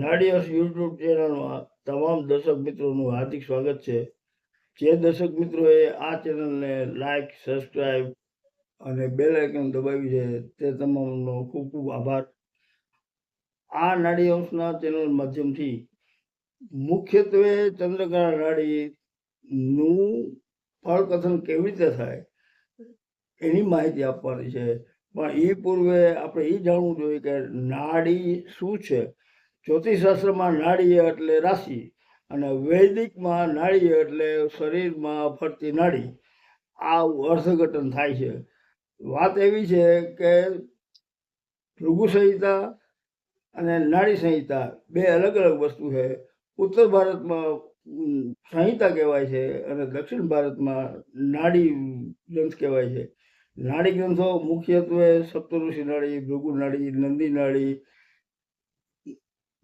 નાડિયાસ YouTube ચેનલમાં તમામ દર્શક મિત્રોનું હાર્દિક સ્વાગત છે. જે દર્શક મિત્રોએ આ ચેનલને લાઈક, સબસ્ક્રાઈબ અને બેલ આઇકન દબાવી છે તે તમામનો ખૂબ ખૂબ આભાર. આ નાડીવંશના ચેનલ માધ્યમથી મુખ્યત્વે ચંદ્રકલા નાડીનું ફળકથન કેવી રીતે થાય એની માહિતી આપવાની છે. પણ એ પૂર્વે આપણે એ જાણવું જોઈએ કે નાડી શું છે. જ્યોતિષશાસ્ત્રમાં નાડી એટલે રાશિ અને વૈદિકમાં નાડી એટલે શરીરમાં ફરતી નાડી. આ અર્થઘટન થાય છે. વાત એવી છે કે ભૃગુ સંહિતા અને નાડી સંહિતા બે અલગ અલગ વસ્તુ છે. ઉત્તર ભારતમાં સંહિતા કહેવાય છે અને દક્ષિણ ભારતમાં નાડી ગ્રંથ કહેવાય છે. નાડી ગ્રંથો મુખ્યત્વે સપ્તઋષિ નાડી, ભૃગુ નાડી, નંદી નાડી,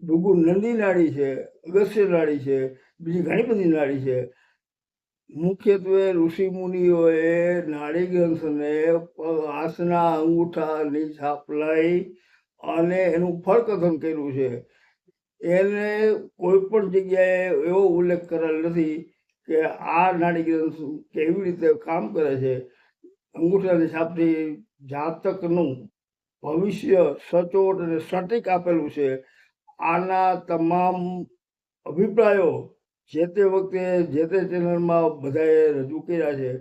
ભૃગુ નંદી નાડી છે, અગસ્ત્ય નાડી છે, બીજી ઘણી બધી નાડી છે. મુખ્યત્વે ઋષિ મુનિઓએ નાડી ગ્રંથને હાથના અંગૂઠાની છાપ લઈ અને એનું ફળકથન કર્યું છે. એને કોઈ પણ જગ્યાએ એવો ઉલ્લેખ કરેલ નથી કે આ નાડી ગ્રંથ કેવી રીતે કામ કરે છે. અંગૂઠાની છાપથી જાતકનું ભવિષ્ય સચોટ અને સટીક આપેલું છે. આના તમામ અભિપ્રાયો જે તે વખતે જે તે ચેનલમાં બધાએ રજૂ કર્યા છે.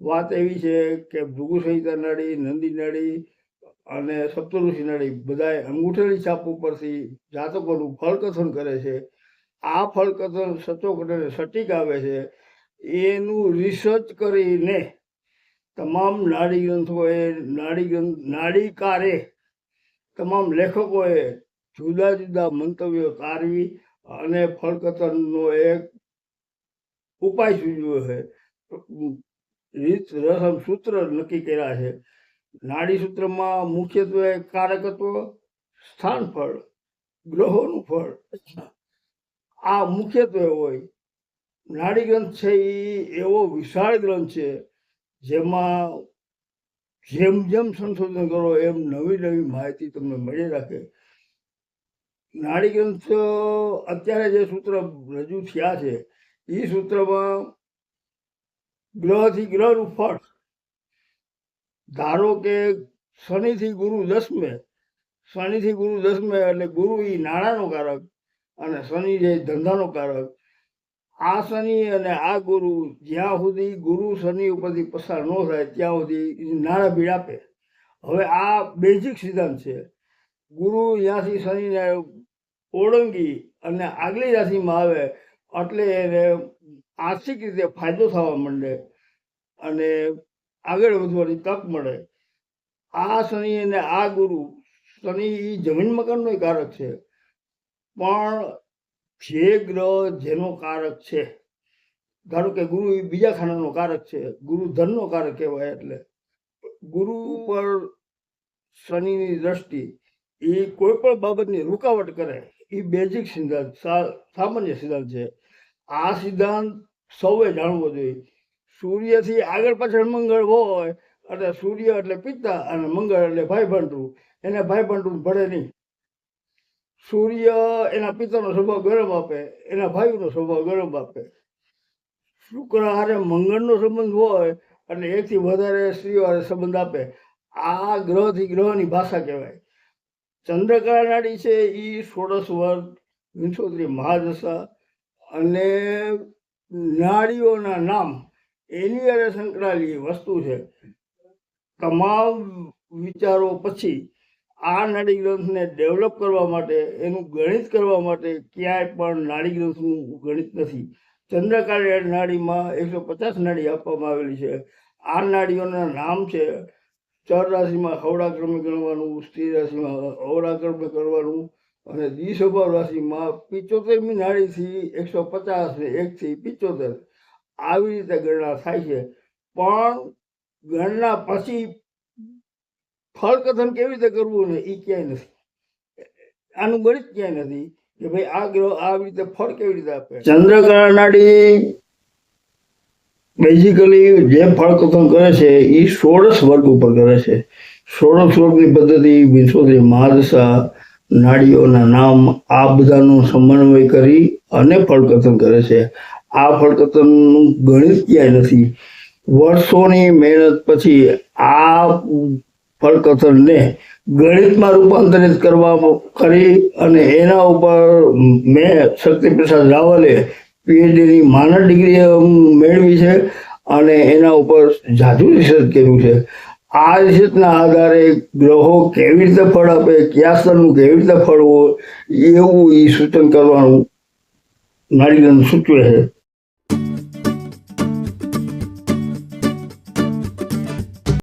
વાત એવી છે કે ભૃગુ સંહિતા નાડી, નંદી નાડી અને સપ્તઋષિ નાડી બધાએ અંગૂઠાની છાપ ઉપરથી જાતકોનું ફળકથન કરે છે. આ ફળકથન સચોટ અને સટીક આવે છે. એનું રિસર્ચ કરીને તમામ નાડી ગ્રંથોએ નાડીકારે તમામ લેખકોએ જુદા જુદા મંતવ્યો તારવી અને ફળકથનનો એક ઉપાય સૂચવ્યો છે. રીત રસમ સૂત્ર નક્કી કર્યા છે. નાડી સૂત્રમાં મુખ્યત્વે કારકત્વ, સ્થાન ફળ, ગ્રહોનું ફળ આ મુખ્યત્વે હોય. નાડી ગ્રંથ છે એ એવો વિશાળ ગ્રંથ છે જેમાં જેમ જેમ સંશોધન કરો એમ નવી નવી માહિતી તમને મળી રાખે. નાડી ગ્રંથ અત્યારે જે સૂત્ર રજૂ થયા છે એ સૂત્રમાં ગ્રહથી ગ્રહનું ફળ, ધારો કે શનિથી ગુરુ દસમે, શનિથી ગુરુ દસમે એટલે ગુરુ એ નાણાંનો કારક અને શનિ જે ધંધાનો કારક. આ શનિ અને આ ગુરુ જ્યાં સુધી ગુરુ શનિ ઉપરથી પસાર ન થાય ત્યાં સુધી નાણાં ભીડ આપે. હવે આ બેઝિક સિદ્ધાંત છે. ગુરુ ત્યાંથી શનિને ઓળંગી અને આગલી રાશિમાં આવે એટલે એને આર્થિક રીતે ફાયદો થવા માંડે અને આગળ વધવાની તક મળે. આ શનિ અને આ ગુરુ, શનિ એ જમીન મકાનનો કારક છે, પણ જે ગ્રહ જેનો કારક છે, ધારો કે ગુરુ એ બીજા ખાનાનો કારક છે, ગુરુ ધનનો કારક કહેવાય. એટલે ગુરુ પર શનિની દ્રષ્ટિ એ કોઈ પણ બાબતની રૂકાવટ કરે એ બેઝિક સિદ્ધાંત, સામાન્ય સિદ્ધાંત છે. આ સિદ્ધાંત સૌએ જાણવો જોઈએ. સૂર્યથી આગળ પાછળ મંગળ હોય એટલે સૂર્ય એટલે પિતા અને મંગળ એટલે ભાઈ ભાંડું. એને ભાઈ ભાંડું ભળે નહીં. સૂર્ય એના પિતાનો સ્વભાવ ગરમ આપે, એના ભાઈનો સ્વભાવ ગરમ આપે. શુક્ર હારે મંગળનો સંબંધ હોય એટલે એકથી વધારે સ્ત્રીઓ હારે સંબંધ આપે. આ ગ્રહથી ગ્રહની ભાષા કહેવાય. ચંદ્રકલા નાડી છે એ ષોડશ વર્ગ, વિંશોત્રી મહાદશા અને નાડીઓના નામ એની હારે સંકળાયેલી વસ્તુ છે. તમામ વિચારો પછી આ નાડી ગ્રંથને ડેવલપ કરવા માટે, એનું ગણિત કરવા માટે ક્યાંય પણ નાડી ગ્રંથનું ગણિત નથી. ચંદ્રકલા નાડીમાં 150 નાડી આપવામાં આવેલી છે. આ નાડીઓના નામ છે: ચર રાશિમાં હવડાક્રમે ગણવાનું, સ્ત્રી રાશિમાં અવડાક્રમે કરવાનું અને દ્વિસ્વભાવ રાશિમાં 75મી નાડીથી 150 ને 1થી 75 આવી રીતે ગણના થાય છે. પણ ગણના પછી ફળકથન કેવી રીતે કરવું ને એ ક્યાંય નથી. આનું ગણિત ક્યાંય નથી કે ભાઈ આ ગ્રહ આવી રીતે ફળ કેવી રીતે આપે. ચંદ્રકલા નાડી બેઝિકલી જે ફળકથન કરે છે એ ષોડશ વર્ગ ઉપર કરે છે. ષોડશ વર્ગની પદ્ધતિ વિંશોત્રી મહાદશા નાડીઓના નામ આ બધાનો સમન્વય કરી અને ફળકથન કરે છે. આ ફળકથનનું ગણિત ક્યાંય નથી. વર્ષોની મહેનત પછી આ ફળકથનને ગણિતમાં રૂપાંતરિત કરી અને એના ઉપર મેં શક્તિપ્રસાદ રાવલે પીએચડીની માનદ ડિગ્રી મેળવી છે અને એના ઉપર જાજુ રિસર્ચ કર્યું છે. આ રિસર્ચના આધારે ગ્રહો કેવી રીતે ફળ આપે, કયા સ્તરનું કેવી રીતે ફળ હોય એવું એ સૂચન કરવાનું નાડીગ્રંથ સૂચવે છે.